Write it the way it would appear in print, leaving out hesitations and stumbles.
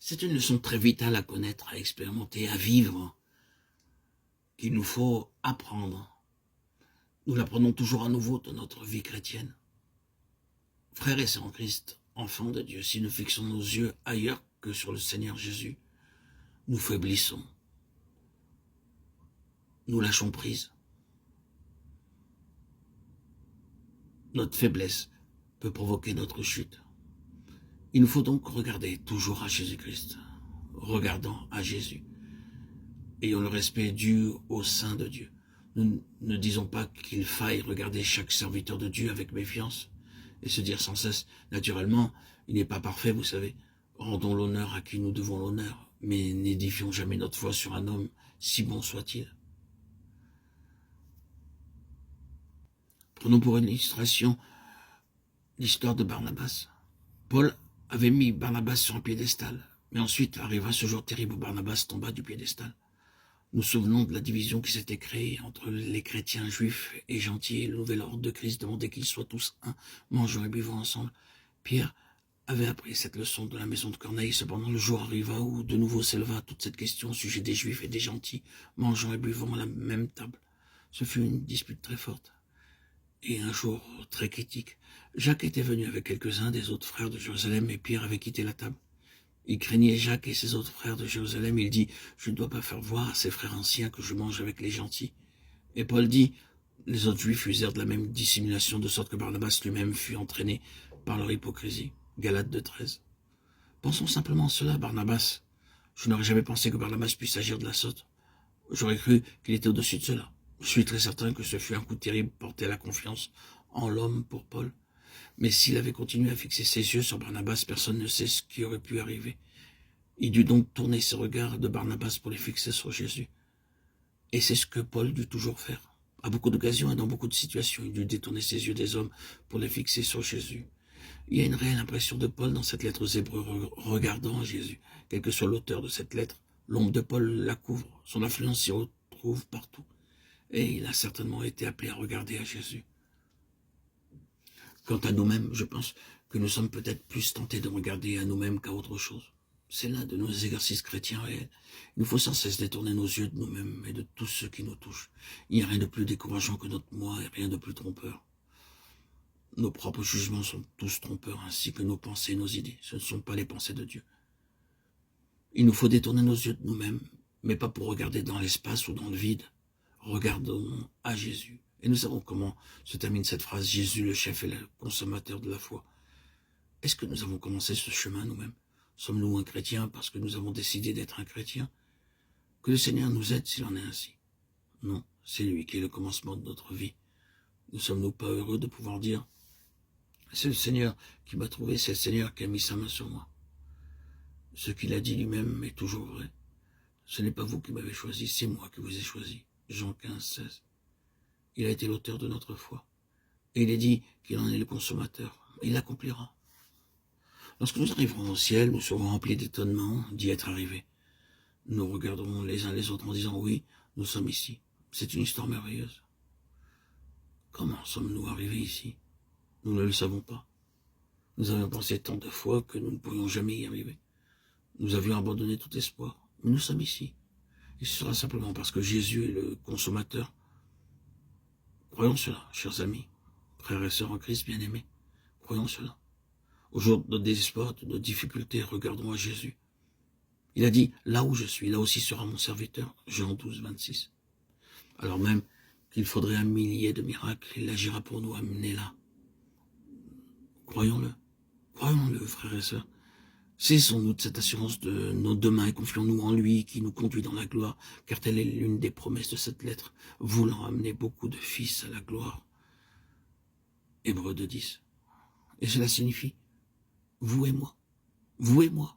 C'est une leçon très vitale à connaître, à expérimenter, à vivre, qu'il nous faut apprendre. Nous l'apprenons toujours à nouveau dans notre vie chrétienne. Frères et sœurs en Christ, enfants de Dieu, si nous fixons nos yeux ailleurs que sur le Seigneur Jésus, nous faiblissons. Nous lâchons prise. Notre faiblesse peut provoquer notre chute. Il nous faut donc regarder toujours à Jésus-Christ, regardant à Jésus, ayant le respect dû au sein de Dieu. Nous ne disons pas qu'il faille regarder chaque serviteur de Dieu avec méfiance et se dire sans cesse, naturellement, il n'est pas parfait, vous savez, rendons l'honneur à qui nous devons l'honneur, mais n'édifions jamais notre foi sur un homme, si bon soit-il. Prenons pour illustration l'histoire de Barnabas. Paul avait mis Barnabas sur un piédestal, mais ensuite arriva ce jour terrible où Barnabas tomba du piédestal. Nous souvenons de la division qui s'était créée entre les chrétiens juifs et gentils, et le nouvel ordre de Christ demandait qu'ils soient tous un, mangeant et buvant ensemble. Pierre avait appris cette leçon de la maison de Corneille. Cependant, le jour arriva où de nouveau s'éleva toute cette question au sujet des juifs et des gentils, mangeant et buvant à la même table. Ce fut une dispute très forte. Et un jour très critique, Jacques était venu avec quelques-uns des autres frères de Jérusalem et Pierre avait quitté la table. Il craignait Jacques et ses autres frères de Jérusalem. Il dit, je ne dois pas faire voir à ses frères anciens que je mange avec les gentils. Et Paul dit, les autres juifs usèrent de la même dissimulation, de sorte que Barnabas lui-même fut entraîné par leur hypocrisie. Galates 2,13. Pensons simplement à cela, Barnabas. Je n'aurais jamais pensé que Barnabas puisse agir de la sorte. J'aurais cru qu'il était au-dessus de cela. Je suis très certain que ce fut un coup terrible porté à la confiance en l'homme pour Paul. Mais s'il avait continué à fixer ses yeux sur Barnabas, personne ne sait ce qui aurait pu arriver. Il dut donc tourner ses regards de Barnabas pour les fixer sur Jésus. Et c'est ce que Paul dut toujours faire. À beaucoup d'occasions et dans beaucoup de situations, il dut détourner ses yeux des hommes pour les fixer sur Jésus. Il y a une réelle impression de Paul dans cette lettre aux Hébreux regardant à Jésus. Quel que soit l'auteur de cette lettre, l'ombre de Paul la couvre. Son influence s'y retrouve partout. Et il a certainement été appelé à regarder à Jésus. Quant à nous-mêmes, je pense que nous sommes peut-être plus tentés de regarder à nous-mêmes qu'à autre chose. C'est l'un de nos exercices chrétiens réels. Il nous faut sans cesse détourner nos yeux de nous-mêmes et de tout ce qui nous touche. Il n'y a rien de plus décourageant que notre moi et rien de plus trompeur. Nos propres jugements sont tous trompeurs, ainsi que nos pensées et nos idées. Ce ne sont pas les pensées de Dieu. Il nous faut détourner nos yeux de nous-mêmes, mais pas pour regarder dans l'espace ou dans le vide. Regardons à Jésus. Et nous savons comment se termine cette phrase, Jésus le chef et le consommateur de la foi. Est-ce que nous avons commencé ce chemin nous-mêmes? Sommes-nous un chrétien parce que nous avons décidé d'être un chrétien? Que le Seigneur nous aide s'il en est ainsi. Non, c'est lui qui est le commencement de notre vie. Ne sommes-nous pas heureux de pouvoir dire, c'est le Seigneur qui m'a trouvé, c'est le Seigneur qui a mis sa main sur moi. Ce qu'il a dit lui-même est toujours vrai. Ce n'est pas vous qui m'avez choisi, c'est moi qui vous ai choisi. Jean 15, 16. Il a été l'auteur de notre foi. Et il est dit qu'il en est le consommateur. Il l'accomplira. Lorsque nous arriverons au ciel, nous serons remplis d'étonnement d'y être arrivés. Nous regarderons les uns les autres en disant, oui, nous sommes ici. C'est une histoire merveilleuse. Comment sommes-nous arrivés ici? Nous ne le savons pas. Nous avions pensé tant de fois que nous ne pourrions jamais y arriver. Nous avions abandonné tout espoir. Mais nous sommes ici. Et ce sera simplement parce que Jésus est le consommateur. Croyons cela, chers amis, frères et sœurs en Christ bien-aimés. Croyons cela. Au jour de désespoir, de nos difficultés, regardons à Jésus. Il a dit, là où je suis, là aussi sera mon serviteur. Jean 12, 26. Alors même qu'il faudrait 1 millier de miracles, il agira pour nous amener là. Croyons-le. Croyons-le, frères et sœurs. Saisissons-nous de cette assurance de nos deux mains et confions-nous en lui qui nous conduit dans la gloire, car telle est l'une des promesses de cette lettre, voulant amener beaucoup de fils à la gloire. Hébreux 2, 10. Et cela signifie, vous et moi,